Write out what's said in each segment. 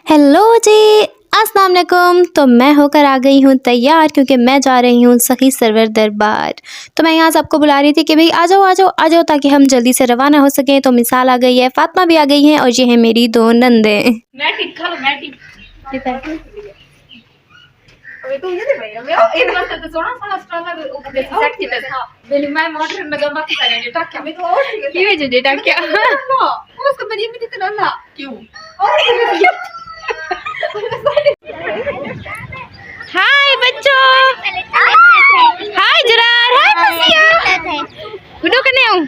Hello जी, अस्सलाम वालेकुम। तो मैं होकर आ गई हूँ तैयार, क्योंकि मैं जा रही हूँ सखी सरवर दरबार। तो मैं यहाँ सबको बुला रही थी कि भाई आ जाओ आ जाओ आ जाओ, ताकि हम जल्दी से रवाना हो सकें। तो मिसाल आ गई है, फातिमा भी आ गई है, और ये है मेरी दो नंदे। हाय बच्चों, हाय जरार, हाय फसिया, गुडो कने आऊं।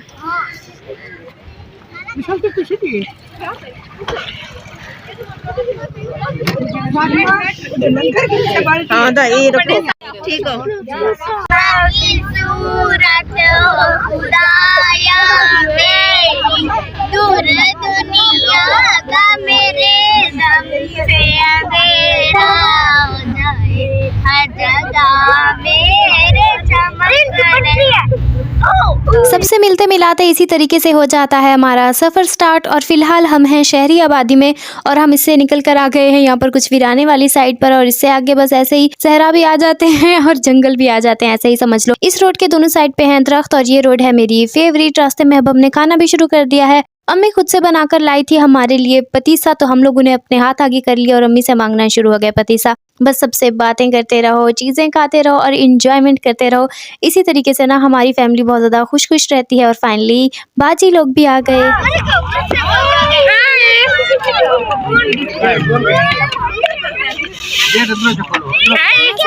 हाँ दा ये रखो ठीक हो। दूर दुनिया का मेरे दम से अंधेरा हो जाए, हर जगह मेरे चमक। सबसे मिलते मिलाते इसी तरीके से हो जाता है हमारा सफ़र स्टार्ट। और फिलहाल हम हैं शहरी आबादी में, और हम इससे निकल कर आ गए हैं यहाँ पर कुछ वीराने वाली साइड पर। और इससे आगे बस ऐसे ही सहरा भी आ जाते हैं और जंगल भी आ जाते हैं, ऐसे ही समझ लो। इस रोड के दोनों साइड पे हैं दरख्त, और ये रोड है मेरी फेवरेट। रास्ते में अब हमने खाना भी शुरू कर दिया है। अम्मी खुद से बनाकर लाई थी हमारे लिए पतीसा, तो हम लोगों ने अपने हाथ आगे कर लिया और अम्मी से मांगना शुरू हो गया पतीसा। बस सबसे बातें करते रहो, चीज़ें खाते रहो और इंजॉयमेंट करते रहो। इसी तरीके से ना हमारी फैमिली बहुत ज़्यादा खुश खुश रहती है। और फाइनली बाजी लोग भी आ गए।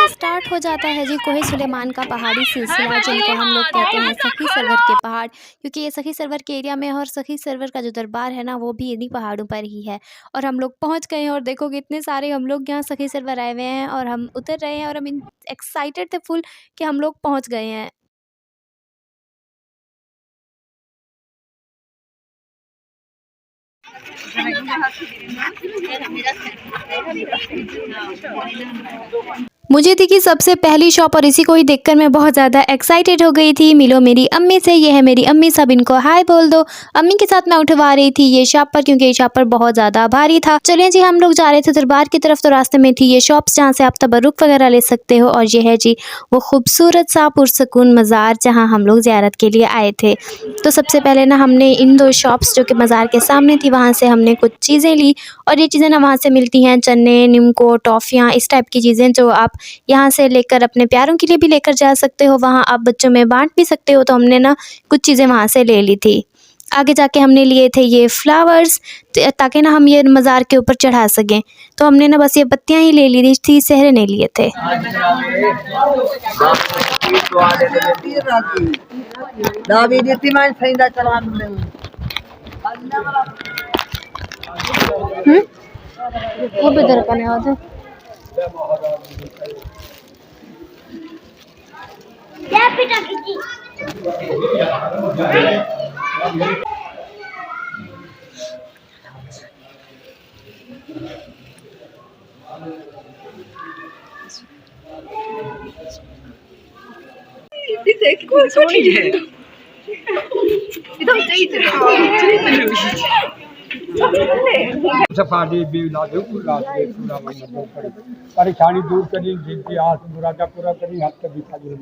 स्टार्ट हो जाता है जी कोहे सुलेमान का पहाड़ी सिलसिला, जिनको हम लोग कहते हैं सखी सरवर के पहाड़, क्योंकि ये सखी सरवर के एरिया में। और सखी सरवर का जो दरबार है ना, वो भी इन्हीं पहाड़ों पर ही है। और हम लोग पहुंच गए हैं, और देखो कि इतने सारे हम लोग यहाँ सखी सरवर आए हुए हैं, और हम उतर रहे हैं। और हम एक्साइटेड थे फुल कि हम लोग पहुँच गए हैं। मुझे थी कि सबसे पहली शॉप, और इसी को ही देखकर मैं बहुत ज़्यादा एक्साइटेड हो गई थी। मिलो मेरी अम्मी से, ये है मेरी अम्मी, सब इनको हाय बोल दो। अम्मी के साथ मैं उठवा रही थी ये शॉप पर, क्योंकि ये शॉप पर बहुत ज़्यादा भारी था। चलिए जी, हम लोग जा रहे थे दरबार की तरफ। तो रास्ते में थी ये शॉप्स जहाँ से आप तबरुक वगैरह ले सकते हो। और ये है जी वो खूबसूरत सा पुरसकून मज़ार, जहाँ हम लोग ज़ियारत के लिए आए थे। तो सबसे पहले ना हमने इन दो शॉप्स जो कि मज़ार के सामने थी, वहाँ से हमने कुछ चीज़ें ली। और ये चीज़ें ना वहाँ से मिलती हैं, चने, निम्को, टॉफ़ियाँ, इस टाइप की चीज़ें, जो आप यहाँ से लेकर अपने प्यारों के लिए भी लेकर जा सकते हो। वहाँ आप बच्चों में बांट भी सकते हो। तो हमने ना कुछ चीज़ें वहाँ से ले ली थी। आगे जाके हमने लिए थे ये फ्लावर्स, ताकि ना हम ये मज़ार के ऊपर चढ़ा सकें। तो हमने ना बस ये पत्तियाँ ही ले ली थी, सेहरे नहीं लिए थे। वो भी दरकार नहीं होता। सफारी परेशानी दूर करी, जिनकी आस मुरादा पूरा करी, हद तक भी खाली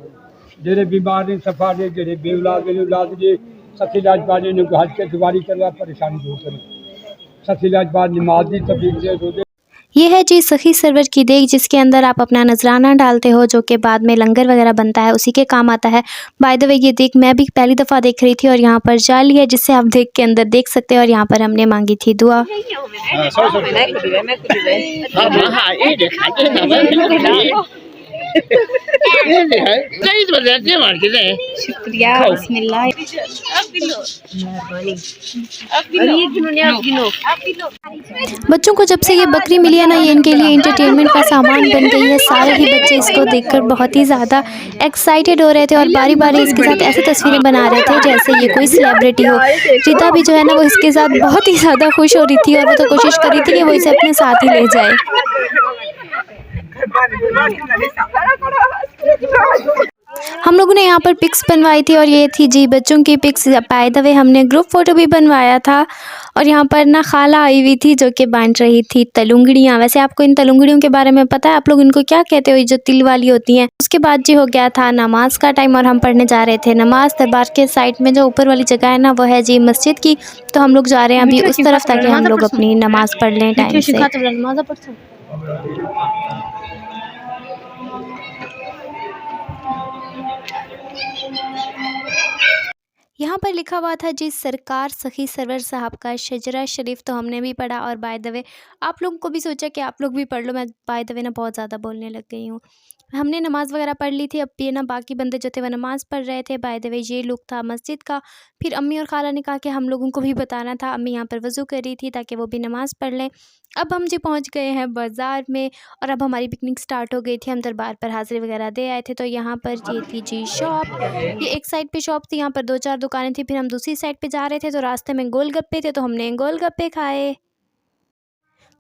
जेरे बीमार ने सफा दे, जेरे बेउलाद जे सखी लाजपाल ने हज के दुआरी करवा, परेशानी दूर करी। सखी लाजपाल नमाज दी तबलीग दे रोजे। ये है जी सखी सरवर की देग, जिसके अंदर आप अपना नजराना डालते हो, जो कि बाद में लंगर वगैरह बनता है, उसी के काम आता है। बाय द वे ये देग मैं भी पहली दफ़ा देख रही थी, और यहाँ पर जाली है जिससे आप देग के अंदर देख सकते हैं। और यहाँ पर हमने मांगी थी दुआ। शुक्रिया, बिस्मिल्लाह। बच्चों को जब से ये बकरी मिली है ना, ये इनके लिए एंटरटेनमेंट का सामान बन गई है। सारे ही बच्चे इसको देखकर बहुत ही ज़्यादा एक्साइटेड हो रहे थे, और बारी बारी इसके साथ ऐसी तस्वीरें बना रहे थे जैसे ये कोई सेलिब्रिटी हो। रीता भी जो है ना, वो इसके साथ बहुत ही ज़्यादा खुश हो रही थी, और वो तो कोशिश कर रही थी कि वो इसे अपने साथ ही ले जाए। हम लोगों ने यहाँ पर पिक्स बनवाई थी और ये थी जी बच्चों की पिक्स। बाय द वे हमने ग्रुप फ़ोटो भी बनवाया था। और यहाँ पर ना खाला आई हुई थी जो कि बांट रही थी तलुंगड़ियाँ। वैसे आपको इन तलुंगड़ियों के बारे में पता है, आप लोग इनको क्या कहते हो, ये जो तिल वाली होती हैं। उसके बाद जी हो गया था नमाज का टाइम और हम पढ़ने जा रहे थे नमाज। दरबार के साइड में जो ऊपर वाली जगह है ना, वो है जी मस्जिद की। तो हम लोग जा रहे हैं अभी उस तरफ ताकि हम लोग अपनी नमाज पढ़ लें टाइम से। यहाँ पर लिखा हुआ था जी सरकार सखी सरवर साहब का शजरा शरीफ, तो हमने भी पढ़ा। और बाय द वे आप लोगों को भी सोचा कि आप लोग भी पढ़ लो। मैं बाय द वे ना बहुत ज़्यादा बोलने लग गई हूँ। हमने नमाज़ वगैरह पढ़ ली थी। अब ये ना बाकी बंदे जो थे वो नमाज़ पढ़ रहे थे। बाय द वे ये लुक था मस्जिद का। फिर अम्मी और खाला ने कहा कि हम लोगों को भी बताना था। अम्मी यहाँ पर वज़ू कर रही थी ताकि वो भी नमाज़ पढ़ लें। अब हम जी पहुँच गए हैं बाज़ार में और अब हमारी पिकनिक स्टार्ट हो गई थी। हम दरबार पर हाज़िरी वगैरह दे आए थे। तो यहाँ पर ये थी जी शॉप। ये एक साइड पे शॉप थी, यहाँ पर 2-4 दुकानें थी। फिर हम दूसरी साइड पे जा रहे थे तो रास्ते में गोलगप्पे थे, तो हमने गोलगप्पे खाए।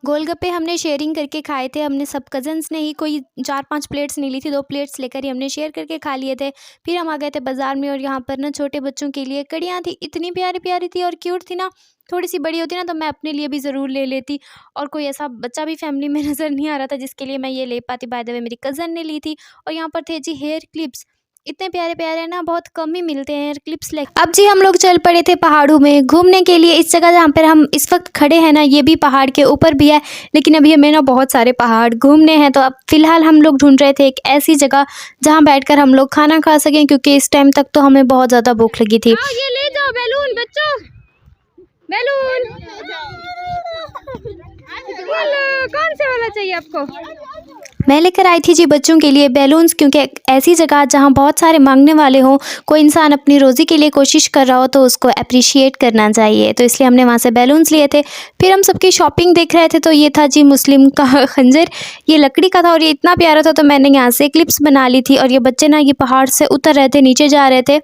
गोलगप्पे हमने शेयरिंग करके खाए थे। हमने सब कज़न्स ने ही कोई 4-5 प्लेट्स नहीं ली थी, 2 प्लेट्स लेकर ही हमने शेयर करके खा लिए थे। फिर हम आ गए थे बाज़ार में और यहाँ पर ना छोटे बच्चों के लिए कड़ियाँ थी। इतनी प्यारी प्यारी थी और क्यूट थी ना। थोड़ी सी बड़ी होती ना तो मैं अपने लिए भी ज़रूर ले लेती, और कोई ऐसा बच्चा भी फैमिली में नज़र नहीं आ रहा था जिसके लिए मैं ये ले पाती। बाय द वे मेरी कज़न ने ली थी। और यहाँ पर थे जी हेयर क्लिप्स, इतने प्यारे प्यारे ना, बहुत कम ही मिलते हैं हेयर क्लिप्स। अब जी हम लोग चल पड़े थे पहाड़ों में घूमने के लिए। इस जगह जहाँ पर हम इस वक्त खड़े हैं ना, ये भी पहाड़ के ऊपर भी है, लेकिन अभी हमें ना बहुत सारे पहाड़ घूमने हैं। तो अब फ़िलहाल हम लोग ढूंढ रहे थे एक ऐसी जगह जहाँ बैठकर हम लोग खाना खा सकें, क्योंकि इस टाइम तक तो हमें बहुत ज़्यादा भूख लगी थी। ये ले जाओ बैलून बच्चों, बैलून कौन से वाला चाहिए आपको? मैं लेकर आई थी जी बच्चों के लिए बैलून्स, क्योंकि एक ऐसी जगह जहाँ बहुत सारे मांगने वाले हों, कोई इंसान अपनी रोज़ी के लिए कोशिश कर रहा हो तो उसको अप्रिशिएट करना चाहिए। तो इसलिए हमने वहाँ से बैलून्स लिए थे। फिर हम सबकी शॉपिंग देख रहे थे। तो ये था जी मुस्लिम का खंजर, ये लकड़ी का था और ये इतना प्यारा था, तो मैंने यहाँ से क्लिप्स बना ली थी। और ये बच्चे ना ये पहाड़ से उतर रहे थे, नीचे जा रहे थे,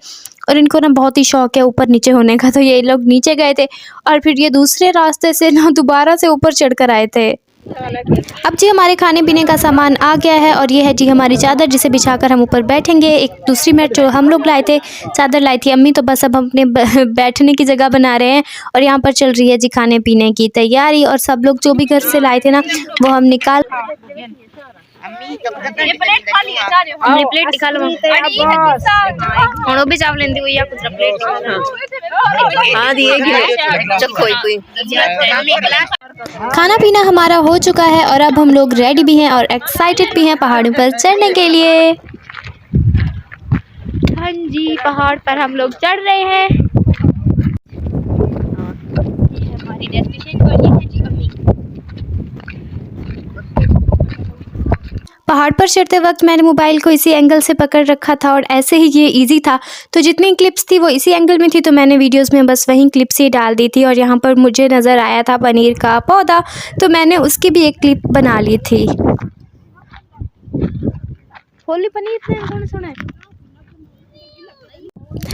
और इनको ना बहुत ही शौक है ऊपर नीचे होने का। तो ये लोग नीचे गए थे और फिर ये दूसरे रास्ते से ना दोबारा से ऊपर चढ़ कर आए थे। अब जी हमारे खाने पीने का सामान आ गया है और ये है जी हमारी चादर, जिसे बिछाकर हम ऊपर बैठेंगे। एक दूसरी मैट जो हम लोग लाए थे, चादर लाई थी अम्मी, तो बस अब हम अपने बैठने की जगह बना रहे हैं। और यहाँ पर चल रही है जी खाने पीने की तैयारी। और सब लोग जो भी घर से लाए थे ना, वो हम निकाल ये प्लेट खाली है, जा रहे हो हमने प्लेट निकालो भी चावल लेंदी हुई या कुछ प्लेट हाँ दिए चखो कोई। खाना पीना हमारा हो चुका है और अब हम लोग रेडी भी हैं और एक्साइटेड भी हैं पहाड़ों पर चढ़ने के लिए। हाँ जी, पहाड़ पर हम लोग चढ़ रहे हैं। ये है हमारी डेस्टिनेशन और ये है जी अम्मी। पहाड़ पर चढ़ते वक्त मैंने मोबाइल को इसी एंगल से पकड़ रखा था और ऐसे ही ये इजी था, तो जितनी क्लिप्स थी वो इसी एंगल में थी, तो मैंने वीडियोस में बस वही क्लिप्स ही डाल दी थी। और यहाँ पर मुझे नज़र आया था पनीर का पौधा, तो मैंने उसकी भी एक क्लिप बना ली थी। होली पनीर कौन सुना है?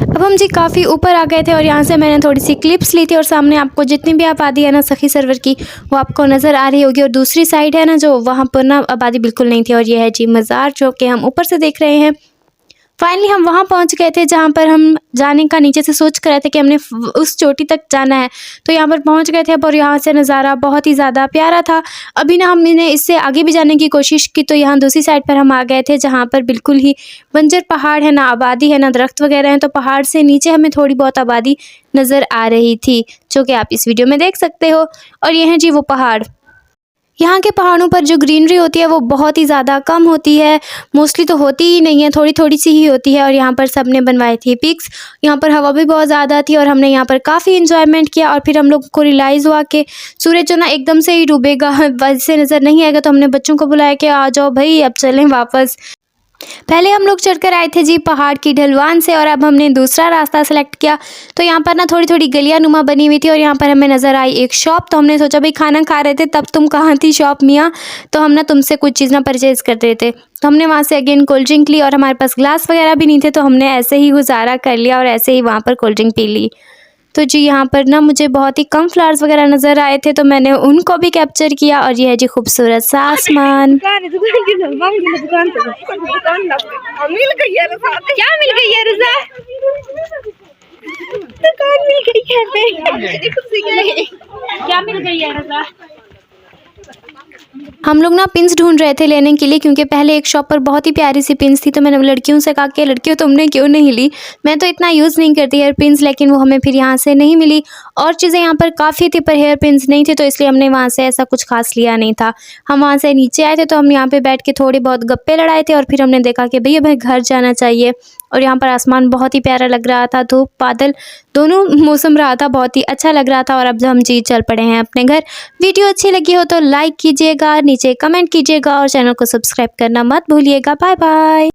अब हम जी काफ़ी ऊपर आ गए थे और यहाँ से मैंने थोड़ी सी क्लिप्स ली थी। और सामने आपको जितनी भी आबादी है ना सखी सरवर की, वो आपको नज़र आ रही होगी। और दूसरी साइड है ना जो, वहाँ पर ना आबादी बिल्कुल नहीं थी। और ये है जी मज़ार जो कि हम ऊपर से देख रहे हैं। फाइनली हम वहाँ पहुँच गए थे जहाँ पर हम जाने का नीचे से सोच कर रहे थे कि हमने उस चोटी तक जाना है। तो यहाँ पर पहुँच गए थे अब, और यहाँ से नज़ारा बहुत ही ज़्यादा प्यारा था। अभी ना हमने इससे आगे भी जाने की कोशिश की, तो यहाँ दूसरी साइड पर हम आ गए थे जहाँ पर बिल्कुल ही बंजर पहाड़ है, ना आबादी है ना दरख्त वगैरह हैं। तो पहाड़ से नीचे हमें थोड़ी बहुत आबादी नज़र आ रही थी, जो कि आप इस वीडियो में देख सकते हो। और ये हैं जी वो पहाड़। यहाँ के पहाड़ों पर जो ग्रीनरी होती है वो बहुत ही ज़्यादा कम होती है, मोस्टली तो होती ही नहीं है, थोड़ी थोड़ी सी ही होती है। और यहाँ पर सब ने बनवाई थी पिक्स। यहाँ पर हवा भी बहुत ज़्यादा थी और हमने यहाँ पर काफ़ी इन्जॉयमेंट किया। और फिर हम लोग को रियलाइज़ हुआ कि सूरज जो ना एकदम से ही डूबेगा, वैसे नज़र नहीं आएगा। तो हमने बच्चों को बुलाया कि आ जाओ भाई अब चलें वापस। पहले हम लोग चढ़कर आए थे जी पहाड़ की ढलवान से, और अब हमने दूसरा रास्ता सेलेक्ट किया। तो यहाँ पर ना थोड़ी थोड़ी गलियां नुमा बनी हुई थी और यहाँ पर हमें नज़र आई एक शॉप। तो हमने सोचा भाई खाना खा रहे थे तब तुम कहाँ थी शॉप मियाँ, तो हम ना तुमसे कुछ चीज़ ना परचेज़ कर रहे थे। तो हमने वहाँ से अगेन कोल्ड ड्रिंक ली और हमारे पास ग्लास वगैरह भी नहीं थे, तो हमने ऐसे ही गुजारा कर लिया और ऐसे ही वहाँ पर कोल्ड ड्रिंक पी ली। तो जी यहाँ पर ना मुझे बहुत ही कम फ्लावर्स वगैरह नज़र आए थे, तो मैंने उनको भी कैप्चर किया। और ये है जी खूबसूरत सा आसमान। दुकान की दुकान पे मिल गई है रज़ा। क्या मिल गई है रज़ा? दुकान मिल गई है पे। क्या मिल गई है रज़ा? हम लोग ना पिन्स ढूंढ रहे थे लेने के लिए, क्योंकि पहले एक शॉप पर बहुत ही प्यारी सी पिन्स थी। तो मैंने लड़कियों से कहा कि लड़कियों तुमने क्यों नहीं ली, मैं तो इतना यूज़ नहीं करती हेयर पिन्स, लेकिन वो हमें फिर यहाँ से नहीं मिली। और चीज़ें यहाँ पर काफ़ी थी पर हेयर पिन्स नहीं थे, तो इसलिए हमने वहाँ से ऐसा कुछ खास लिया नहीं था। हम वहाँ से नीचे आए थे तो हम यहाँ पर बैठ के थोड़ी बहुत गप्पे लड़ाए थे, और फिर हमने देखा कि भैया भाई घर जाना चाहिए। और यहाँ पर आसमान बहुत ही प्यारा लग रहा था, धूप बादल दोनों मौसम रहा था, बहुत ही अच्छा लग रहा था। और अब हम जी चल पड़े हैं अपने घर। वीडियो अच्छी लगी हो तो लाइक कीजिएगा, नीचे कमेंट कीजिएगा और चैनल को सब्सक्राइब करना मत भूलिएगा। Bye bye.